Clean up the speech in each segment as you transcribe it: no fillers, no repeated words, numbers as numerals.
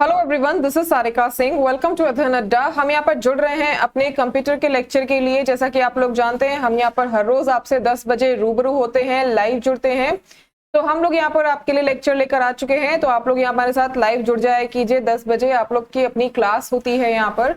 Hello everyone, this is Sarika Singh. Welcome to Adhyayan Adda. हम यहाँ पर जुड़ रहे हैं अपने कंप्यूटर के लेक्चर के लिए। जैसा कि आप लोग जानते हैं, हम यहाँ पर हर रोज आपसे 10 बजे रूबरू होते हैं, लाइव जुड़ते हैं। तो हम लोग यहाँ पर आपके लिए लेक्चर लेकर आ चुके हैं, तो आप लोग यहाँ हमारे साथ लाइव जुड़ जाए कीजिए। 10 बजे आप लोग की अपनी क्लास होती है यहाँ पर,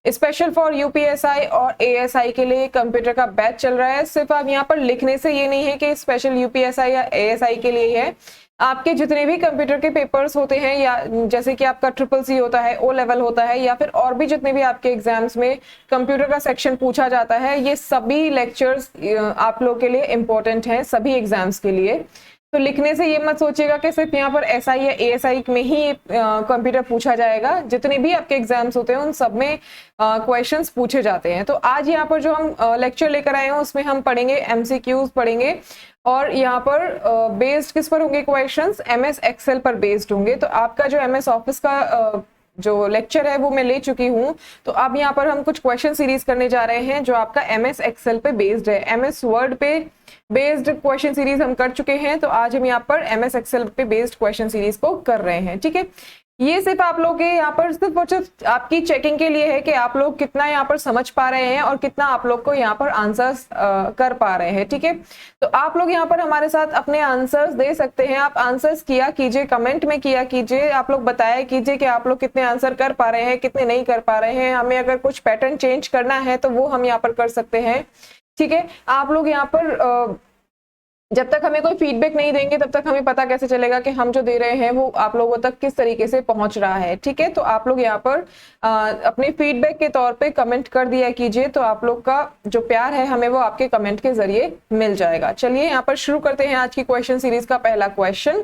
स्पेशल फॉर यूपीएसआई और एएसआई के लिए कंप्यूटर का बैच चल रहा है। सिर्फ आप यहाँ पर लिखने से ये नहीं है कि स्पेशल यूपीएसआई या एएसआई के लिए है। आपके जितने भी कंप्यूटर के पेपर्स होते हैं, या जैसे कि आपका ट्रिपल सी होता है, ओ लेवल होता है, या फिर और भी जितने भी आपके एग्जाम्स में कंप्यूटर का सेक्शन पूछा जाता है, ये सभी लेक्चर्स आप लोग के लिए इम्पोर्टेंट हैं, सभी एग्जाम्स के लिए। तो लिखने से ये मत सोचिएगा कि सिर्फ यहाँ पर एसआई या एएसआई में ही कंप्यूटर पूछा जाएगा। जितने भी आपके एग्जाम्स होते हैं उन सब में क्वेश्चंस पूछे जाते हैं। तो आज यहाँ पर जो हम लेक्चर लेकर आए हैं उसमें हम पढ़ेंगे एमसीक्यूज पढ़ेंगे, और यहाँ पर बेस्ड किस पर होंगे क्वेश्चंस? एमएस एक्सेल पर बेस्ड होंगे। तो आपका जो एमएस ऑफिस का जो लेक्चर है वो मैं ले चुकी हूँ। तो अब यहाँ पर हम कुछ क्वेश्चन सीरीज करने जा रहे हैं जो आपका एमएस एक्सेल पे बेस्ड है। एमएस वर्ड पे बेस्ड क्वेश्चन सीरीज हम कर चुके हैं, तो आज हम यहाँ पर एमएस एक्सेल पे बेस्ड क्वेश्चन सीरीज को कर रहे हैं। ठीक है, ये सिर्फ आप लोग के यहाँ पर सिर्फ और सिर्फ आपकी चेकिंग के लिए है कि आप लोग कितना यहाँ पर समझ पा रहे हैं और कितना आप लोग को यहाँ पर आंसर्स कर पा रहे हैं। ठीक है, तो आप लोग यहाँ पर हमारे साथ अपने आंसर्स दे सकते हैं। आप आंसर्स किया कीजिए, कमेंट में किया कीजिए, आप लोग बताया कीजिए कि आप लोग कितने आंसर कर पा रहे हैं, कितने नहीं कर पा रहे हैं। हमें अगर कुछ पैटर्न चेंज करना है तो वो हम यहाँ पर कर सकते हैं। ठीक है, आप लोग यहाँ पर जब तक हमें कोई फीडबैक नहीं देंगे तब तक हमें पता कैसे चलेगा कि हम जो दे रहे हैं वो आप लोगों तक किस तरीके से पहुंच रहा है। ठीक है, तो आप लोग यहाँ पर अपने फीडबैक के तौर पे कमेंट कर दिया कीजिए, तो आप लोग का जो प्यार है हमें वो आपके कमेंट के जरिए मिल जाएगा। चलिए यहाँ पर शुरू करते हैं आज की क्वेश्चन सीरीज का पहला क्वेश्चन।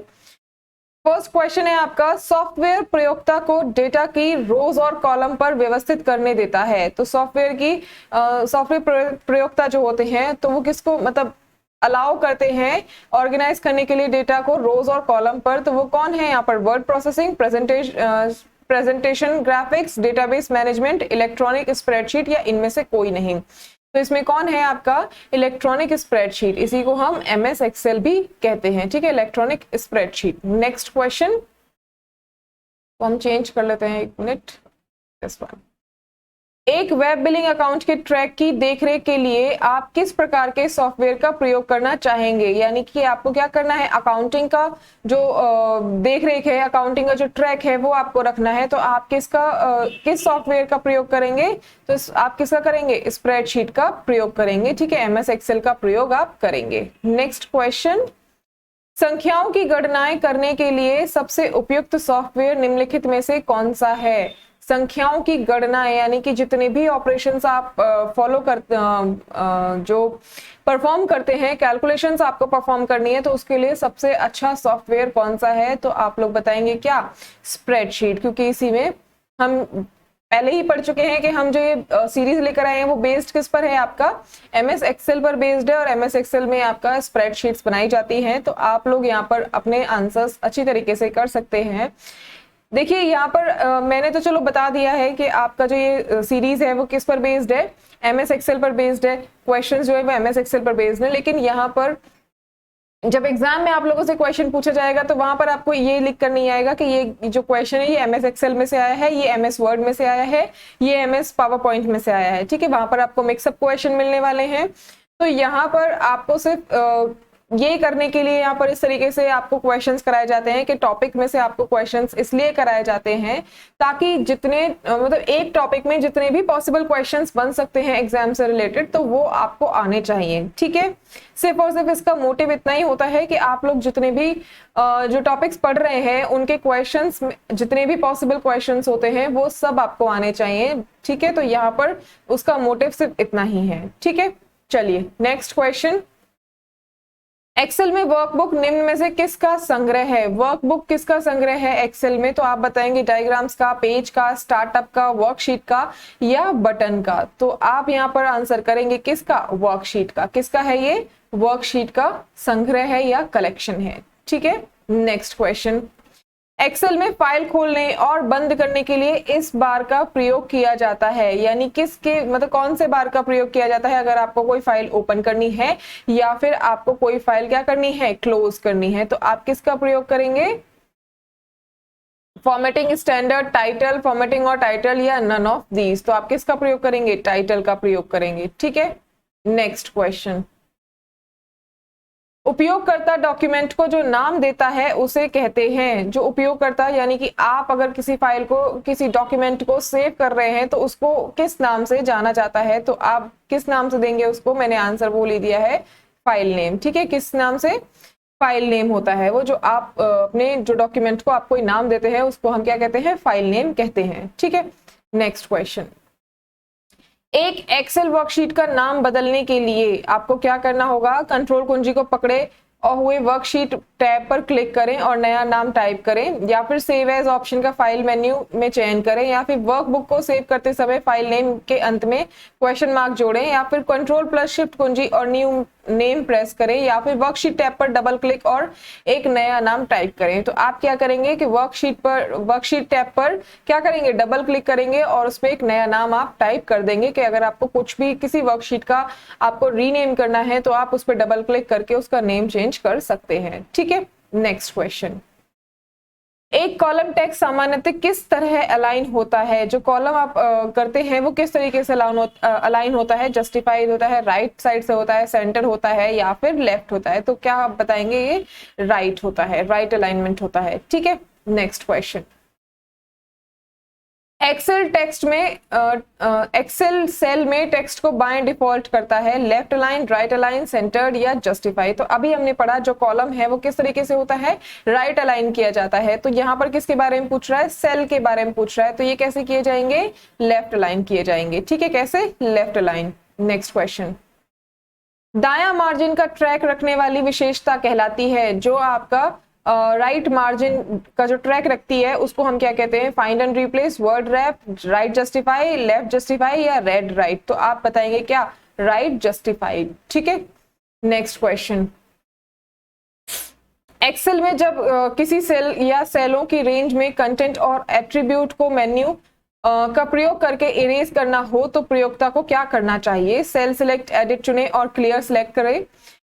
फर्स्ट क्वेश्चन है आपका, सॉफ्टवेयर प्रयोक्ता को डेटा की रोज और कॉलम पर व्यवस्थित करने देता है। तो सॉफ्टवेयर प्रयोक्ता जो होते हैं तो वो किसको मतलब अलाउ करते हैं ऑर्गेनाइज करने के लिए डेटा को रोज और कॉलम पर? तो वो कौन है यहाँ पर? Word processing, presentation graphics, database management, electronic spreadsheet, या इनमें से कोई नहीं। तो इसमें कौन है आपका? Electronic spreadsheet. इसी को हम एमएस एक्सेल भी कहते हैं। ठीक है, इलेक्ट्रॉनिक स्प्रेडशीट। नेक्स्ट क्वेश्चन तो हम चेंज कर लेते हैं, एक मिनट। दिस वन, एक वेब बिलिंग अकाउंट के ट्रैक की देखरेख के लिए आप किस प्रकार के सॉफ्टवेयर का प्रयोग करना चाहेंगे? यानी कि आपको क्या करना है, अकाउंटिंग का जो देखरेख है, अकाउंटिंग का जो ट्रैक है वो आपको रखना है। तो आप किस सॉफ्टवेयर का प्रयोग करेंगे? तो आप किसका करेंगे? स्प्रेडशीट का प्रयोग करेंगे। ठीक है, एमएस एक्सेल का प्रयोग आप करेंगे। नेक्स्ट क्वेश्चन, संख्याओं की गणनाएं करने के लिए सबसे उपयुक्त सॉफ्टवेयर निम्नलिखित में से कौन सा है? संख्याओं की गणनाएं यानी कि जितने भी ऑपरेशंस आप फॉलो करते जो परफॉर्म करते हैं, कैलकुलेशंस आपको परफॉर्म करनी है, तो उसके लिए सबसे अच्छा सॉफ्टवेयर कौन सा है? तो आप लोग बताएंगे क्या? स्प्रेडशीट, क्योंकि इसी में हम पहले ही पढ़ चुके हैं कि हम जो ये सीरीज लेकर आए हैं वो बेस्ड किस पर है? आपका एमएस एक्सेल पर बेस्ड है, और एमएस एक्सेल में आपका स्प्रेडशीट्स बनाई जाती हैं। तो आप लोग यहाँ पर अपने आंसर्स अच्छी तरीके से कर सकते हैं। देखिए यहाँ पर मैंने तो चलो बता दिया है कि आपका जो ये सीरीज है वो किस पर बेस्ड है? एमएस एक्सेल पर बेस्ड है। क्वेश्चंस जो है वो एमएस एक्सेल पर बेस्ड है। लेकिन यहाँ पर जब एग्जाम में आप लोगों से क्वेश्चन पूछा जाएगा तो वहां पर आपको ये लिख कर नहीं आएगा कि ये जो क्वेश्चन है ये एमएस एक्सेल में से आया है, ये एमएस वर्ड में से आया है, ये एमएस पावर पॉइंट में से आया है। ठीक है, वहां पर आपको मिक्सअप क्वेश्चन मिलने वाले हैं। तो यहाँ पर आपको सिर्फ ये करने के लिए यहाँ पर इस तरीके से आपको क्वेश्चंस कराए जाते हैं कि टॉपिक में से आपको क्वेश्चंस इसलिए कराए जाते हैं ताकि जितने मतलब एक टॉपिक में जितने भी पॉसिबल क्वेश्चंस बन सकते हैं एग्जाम से रिलेटेड, तो वो आपको आने चाहिए। ठीक है, सिर्फ और सिर्फ इसका मोटिव इतना ही होता है कि आप लोग जितने भी जो टॉपिक्स पढ़ रहे हैं उनके क्वेश्चंस, जितने भी पॉसिबल क्वेश्चंस होते हैं वो सब आपको आने चाहिए। ठीक है, तो यहाँ पर उसका मोटिव सिर्फ इतना ही है। ठीक है, चलिए नेक्स्ट क्वेश्चन, एक्सेल में वर्कबुक निम्न में से किसका संग्रह है? वर्कबुक किसका संग्रह है एक्सेल में? तो आप बताएंगे डायग्राम्स का, पेज का, स्टार्टअप का, वर्कशीट का, या बटन का? तो आप यहाँ पर आंसर करेंगे किसका? वर्कशीट का। किसका है ये? वर्कशीट का संग्रह है या कलेक्शन है। ठीक है, नेक्स्ट क्वेश्चन, एक्सेल में फाइल खोलने और बंद करने के लिए इस बार का प्रयोग किया जाता है। यानी किसके मतलब कौन से बार का प्रयोग किया जाता है अगर आपको कोई फाइल ओपन करनी है या फिर आपको कोई फाइल क्या करनी है? क्लोज करनी है। तो आप किसका प्रयोग करेंगे? फॉर्मेटिंग स्टैंडर्ड, टाइटल, फॉर्मेटिंग और टाइटल या नन ऑफ दीज। तो आप किसका प्रयोग करेंगे? टाइटल का प्रयोग करेंगे। ठीक है, नेक्स्ट क्वेश्चन, उपयोगकर्ता डॉक्यूमेंट को जो नाम देता है उसे कहते हैं, जो उपयोगकर्ता यानी कि आप अगर किसी फाइल को, किसी डॉक्यूमेंट को सेव कर रहे हैं तो उसको किस नाम से जाना जाता है, तो आप किस नाम से देंगे उसको? मैंने आंसर वो ले दिया है, फाइल नेम। ठीक है, किस नाम से? फाइल नेम होता है वो, जो आप अपने जो डॉक्यूमेंट को आप कोई नाम देते हैं उसको हम क्या कहते हैं? फाइल नेम कहते हैं। ठीक है, नेक्स्ट क्वेश्चन, एक एक्सेल वर्कशीट का नाम बदलने के लिए आपको क्या करना होगा? कंट्रोल कुंजी को पकड़े और हुए वर्कशीट टैब पर क्लिक करें और नया नाम टाइप करें, या फिर सेव एज ऑप्शन का फाइल मेन्यू में चयन करें, या फिर वर्कबुक को सेव करते समय फाइल नेम के अंत में क्वेश्चन मार्क जोड़ें, या फिर कंट्रोल प्लस शिफ्ट कुंजी और न्यू नेम प्रेस करें, या फिर वर्कशीट टैब पर डबल क्लिक और एक नया नाम टाइप करें। तो आप क्या करेंगे कि वर्कशीट टैब पर क्या करेंगे? डबल क्लिक करेंगे और उसमें एक नया नाम आप टाइप कर देंगे। कि अगर आपको कुछ भी किसी वर्कशीट का आपको रीनेम करना है तो आप उस पर डबल क्लिक करके उसका नेम चेंज कर सकते हैं। ठीक है, नेक्स्ट क्वेश्चन, एक कॉलम टेक्स्ट सामान्यतः किस तरह अलाइन होता है? जो कॉलम आप करते हैं वो किस तरीके से अलाइन होता है? जस्टिफाइड होता है, राइट साइड से होता है, सेंटर होता है, या फिर लेफ्ट होता है? तो क्या आप बताएंगे? ये राइट होता है, राइट अलाइनमेंट होता है। ठीक है, नेक्स्ट क्वेश्चन, एक्सेल टेक्स्ट में एक्सेल सेल में टेक्स्ट को बाएं डिफॉल्ट करता है, left align, right align, centred या जस्टिफाई। तो अभी हमने पढ़ा जो कॉलम है वो किस तरीके से होता है? राइट अलाइन किया जाता है। तो यहाँ पर किसके बारे में पूछ रहा है? सेल के बारे में पूछ रहा है। तो ये कैसे किए जाएंगे? लेफ्ट अलाइन किए जाएंगे। ठीक है, कैसे? Left align. नेक्स्ट क्वेश्चन, दायां मार्जिन का ट्रैक रखने वाली विशेषता कहलाती है, जो आपका राइट मार्जिन का जो ट्रैक रखती है उसको हम क्या कहते हैं? Find and replace, word rap, right justify, left justify या रेड राइट। तो आप बताएंगे क्या? Right justified. ठीक है, नेक्स्ट क्वेश्चन, एक्सेल में जब किसी सेल या सेलों की रेंज में कंटेंट और एट्रीब्यूट को मेन्यू का प्रयोग करके इरेज करना हो तो प्रयोक्ता को क्या करना चाहिए? सेल सिलेक्ट, एडिट चुने और क्लियर सिलेक्ट करें,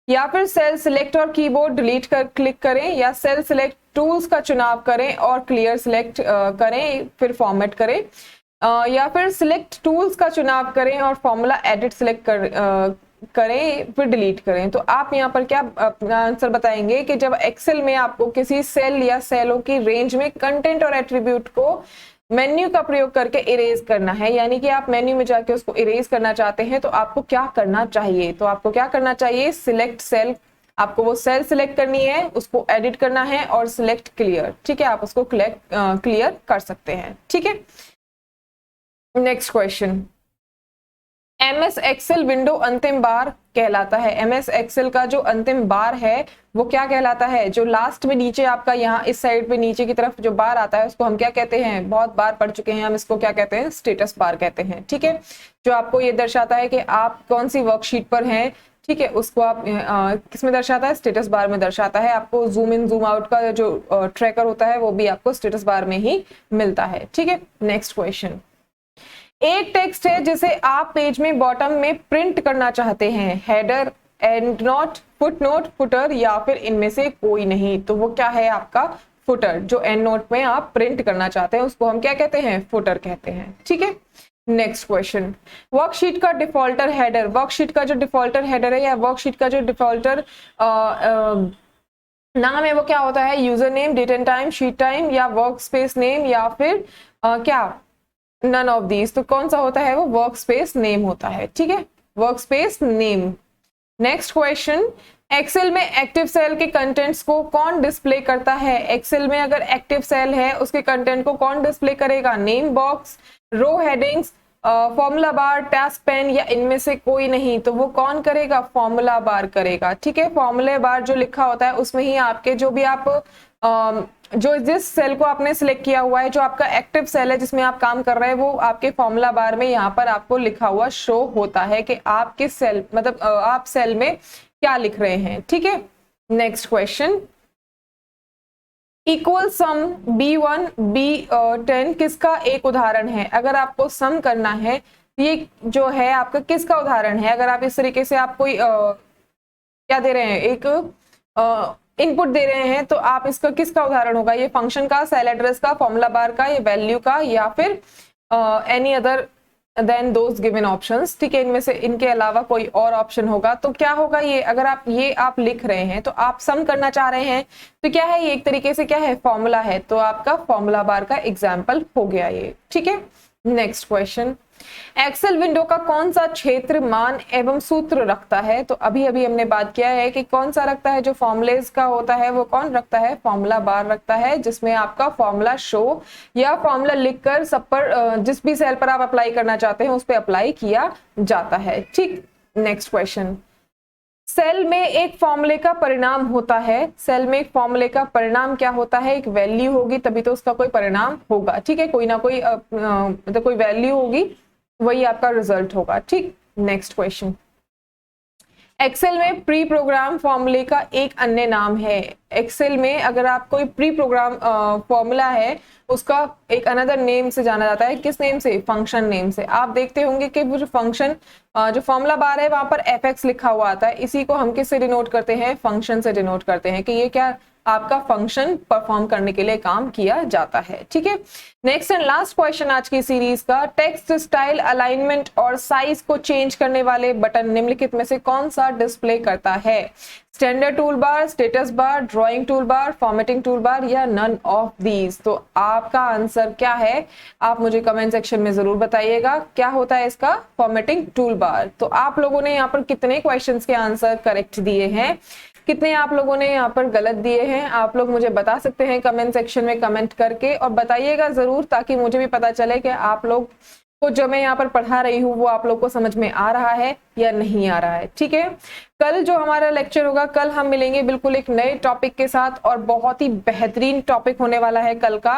या फिर सेल सिलेक्ट और कीबोर्ड डिलीट कर क्लिक करें, या सेल सिलेक्ट टूल्स का चुनाव करें और क्लियर सिलेक्ट करें फिर फॉर्मेट करें, या फिर सिलेक्ट टूल्स का चुनाव करें और फॉर्मूला एडिट सिलेक्ट करें फिर डिलीट करें। तो आप यहाँ पर क्या अपना आंसर बताएंगे कि जब एक्सेल में आपको किसी सेल या सेलों की रेंज में कंटेंट और एट्रीब्यूट को मेन्यू का प्रयोग करके इरेज करना है, यानी कि आप मेन्यू में जाके उसको इरेज करना चाहते हैं, तो आपको क्या करना चाहिए? तो आपको क्या करना चाहिए? सिलेक्ट सेल, आपको वो सेल सिलेक्ट करनी है, उसको एडिट करना है और सिलेक्ट क्लियर। ठीक है, आप उसको क्लियर कर सकते हैं। ठीक है, next question, MS Excel window अंतिम बार कहलाता है। एमएस एक्सेल का जो अंतिम बार है वो क्या कहलाता है? जो लास्ट में नीचे आपका यहाँ इस साइड पे नीचे की तरफ जो बार आता है उसको हम क्या कहते हैं? बहुत बार पढ़ चुके हैं हम, इसको क्या कहते हैं? स्टेटस बार कहते हैं। ठीक है, जो आपको ये दर्शाता है कि आप कौन सी वर्कशीट पर हैं। ठीक है, उसको आप किसमें दर्शाता है? स्टेटस बार में दर्शाता है। आपको जूम इन जूम आउट का जो ट्रैकर होता है वो भी आपको स्टेटस बार में ही मिलता है। ठीक है, नेक्स्ट क्वेश्चन, एक टेक्स्ट है जिसे आप पेज में बॉटम में प्रिंट करना चाहते हैं, header, and note, foot note, footer या फिर इनमें से कोई नहीं। तो वो क्या है? आपका फुटर। जो एंड नोट में आप प्रिंट करना चाहते हैं उसको हम क्या कहते हैं? फुटर कहते हैं। ठीक है, नेक्स्ट क्वेश्चन, वर्कशीट का डिफॉल्टर हेडर, वर्कशीट का जो डिफॉल्टर हेडर है या वर्कशीट का जो डिफॉल्टर नाम है वो क्या होता है? User name, date and time, sheet time या वर्क स्पेस नेम, या फिर क्या नन ऑफ दीज। तो कौन सा होता है? वो वर्क स्पेस नेम होता है। ठीक है, work space name. Next question, Excel में एक्टिव सेल के कंटेंट्स को कौन डिस्प्ले करता है? एक्सेल में अगर एक्टिव सेल है उसके कंटेंट को कौन डिस्प्ले करेगा? Name box, row headings, formula bar, task pane या इनमें से कोई नहीं। तो वो कौन करेगा? फॉर्मूला बार करेगा। ठीक है, फॉर्मूला बार जो लिखा होता है उसमें ही आपके जो भी आप जो जिस सेल को आपने सिलेक्ट किया हुआ है, जो आपका एक्टिव सेल है जिसमें आप काम कर रहे हैं, वो आपके फॉर्मूला बार में यहाँ पर आपको लिखा हुआ शो होता है कि आप किस सेल, मतलब आप सेल में क्या लिख रहे हैं। ठीक है, नेक्स्ट क्वेश्चन, इक्वल सम B1 B10 किसका एक उदाहरण है? अगर आपको सम करना है, ये जो है आपका किसका उदाहरण है? अगर आप इस तरीके से आप कोई क्या दे रहे हैं? एक इनपुट दे रहे हैं तो आप इसका किसका उदाहरण होगा, ये फंक्शन का, सेल एड्रेस का, फॉर्मूला बार का, ये वैल्यू का, या फिर any other than those given options, ठीक है, इनमें से इनके अलावा कोई और ऑप्शन होगा। तो क्या होगा ये, अगर आप लिख रहे हैं तो आप सम करना चाह रहे हैं, तो क्या है ये, एक तरीके से क्या है, फॉर्मूला है, तो आपका फॉर्मूला बार का एग्जाम्पल हो गया ये, ठीक है। नेक्स्ट क्वेश्चन, एक्सेल विंडो का कौन सा क्षेत्र मान एवं सूत्र रखता है, तो अभी हमने बात किया है कि कौन सा रखता है, जो फॉर्मुलेज का होता है वो कौन रखता है, फॉर्मूला बार रखता है, जिसमें आपका फॉर्मूला शो या फॉर्मूला लिखकर सब पर जिस भी सेल पर आप अप्लाई करना चाहते हैं उस पर अप्लाई किया जाता है, ठीक। नेक्स्ट क्वेश्चन, सेल में एक फॉर्मूले का परिणाम होता है, सेल में एक फॉर्मूले का परिणाम क्या होता है, एक वैल्यू होगी तभी तो उसका कोई परिणाम होगा, ठीक है, कोई ना कोई मतलब कोई वैल्यू होगी, वही आपका रिजल्ट होगा, ठीक। नेक्स्ट क्वेश्चन, एक्सेल में प्री प्रोग्राम फॉर्मूले का एक अन्य नाम है, एक्सेल में अगर आप कोई प्री प्रोग्राम फॉर्मूला है उसका एक अनदर नेम से जाना जाता है, किस नेम से, फंक्शन नेम से। आप देखते होंगे कि वो जो फंक्शन जो फॉर्मूला बार है वहां पर fx लिखा हुआ आता है, इसी को हम किससे डिनोट करते हैं, फंक्शन से डिनोट करते हैं कि ये क्या आपका फंक्शन परफॉर्म करने के लिए काम किया जाता है, ठीक है। नेक्स्ट एंड लास्ट क्वेश्चन आज की सीरीज का, टेक्स्ट स्टाइल, अलाइनमेंट और साइज को चेंज करने वाले बटन निम्नलिखित में से कौन सा डिस्प्ले करता है, standard tool bar, status bar, drawing tool bar, formatting tool bar या नन ऑफ दीज। तो आपका आंसर क्या है, आप मुझे कमेंट सेक्शन में जरूर बताइएगा, क्या होता है इसका, फॉर्मेटिंग टूल बार। तो आप लोगों ने यहाँ पर कितने क्वेश्चंस के आंसर करेक्ट दिए हैं, कितने आप लोगों ने यहाँ पर गलत दिए हैं, आप लोग मुझे बता सकते हैं कमेंट सेक्शन में कमेंट करके, और बताइएगा जरूर ताकि मुझे भी पता चले कि आप लोग को जो मैं यहाँ पर पढ़ा रही हूँ वो आप लोग को समझ में आ रहा है या नहीं आ रहा है, ठीक है। कल जो हमारा लेक्चर होगा, कल हम मिलेंगे बिल्कुल एक नए टॉपिक के साथ, और बहुत ही बेहतरीन टॉपिक होने वाला है कल का।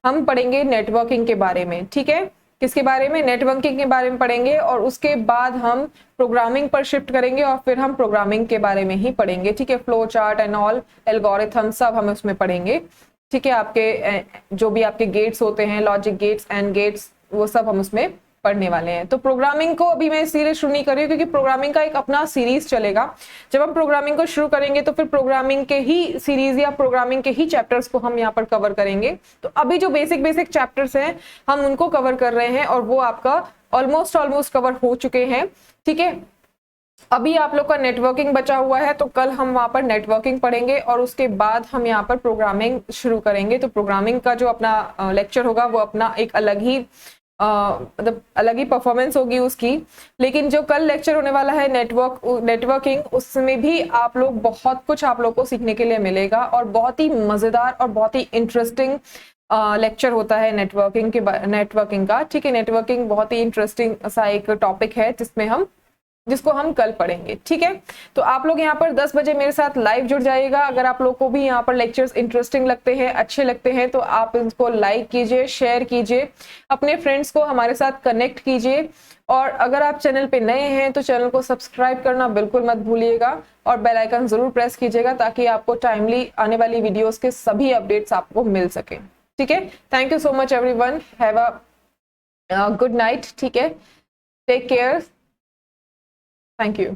हम पढ़ेंगे नेटवर्किंग के बारे में, ठीक है, किसके बारे में, नेटवर्किंग के बारे में पढ़ेंगे, और उसके बाद हम प्रोग्रामिंग पर शिफ्ट करेंगे और फिर हम प्रोग्रामिंग के बारे में ही पढ़ेंगे, ठीक है। Flow chart and all, algorithm सब हम उसमें पढ़ेंगे, ठीक है। आपके जो भी आपके गेट्स होते हैं, लॉजिक गेट्स एंड गेट्स, वो सब हम उसमें पढ़ने वाले हैं। तो प्रोग्रामिंग को अभी मैं सीरीज शुरू नहीं कर रही हूँ क्योंकि प्रोग्रामिंग का एक अपना सीरीज चलेगा। जब हम प्रोग्रामिंग को शुरू करेंगे तो फिर प्रोग्रामिंग के ही सीरीज या प्रोग्रामिंग के ही चैप्टर्स को हम यहाँ पर कवर करेंगे। तो अभी जो बेसिक चैप्टर्स हैं हम उनको कवर कर रहे हैं और वो आपका ऑलमोस्ट कवर हो चुके हैं, ठीक है। अभी आप लोग का नेटवर्किंग बचा हुआ है, तो कल हम वहां पर नेटवर्किंग पढ़ेंगे और उसके बाद हम यहाँ पर प्रोग्रामिंग शुरू करेंगे। तो प्रोग्रामिंग का जो अपना लेक्चर होगा वो अपना एक अलग ही मतलब अलग ही परफॉर्मेंस होगी उसकी। लेकिन जो कल लेक्चर होने वाला है नेटवर्किंग, उसमें भी आप लोग बहुत कुछ आप लोग को सीखने के लिए मिलेगा और बहुत ही मजेदार और बहुत ही इंटरेस्टिंग लेक्चर होता है नेटवर्किंग का, ठीक है। नेटवर्किंग बहुत ही इंटरेस्टिंग सा एक टॉपिक है जिसको हम कल पढ़ेंगे, ठीक है। तो आप लोग यहाँ पर 10 बजे मेरे साथ लाइव जुड़ जाइएगा। अगर आप लोग को भी यहाँ पर लेक्चर्स इंटरेस्टिंग लगते हैं, अच्छे लगते हैं, तो आप इनको लाइक कीजिए, शेयर कीजिए, अपने फ्रेंड्स को हमारे साथ कनेक्ट कीजिए। और अगर आप चैनल पे नए हैं तो चैनल को सब्सक्राइब करना बिल्कुल मत भूलिएगा और बेल आइकन जरूर प्रेस कीजिएगा ताकि आपको टाइमली आने वाली वीडियोस के सभी अपडेट्स आपको मिल सके, ठीक है। Thank you so much everyone, have a good night, ठीक है, टेक केयर, थैंक यू।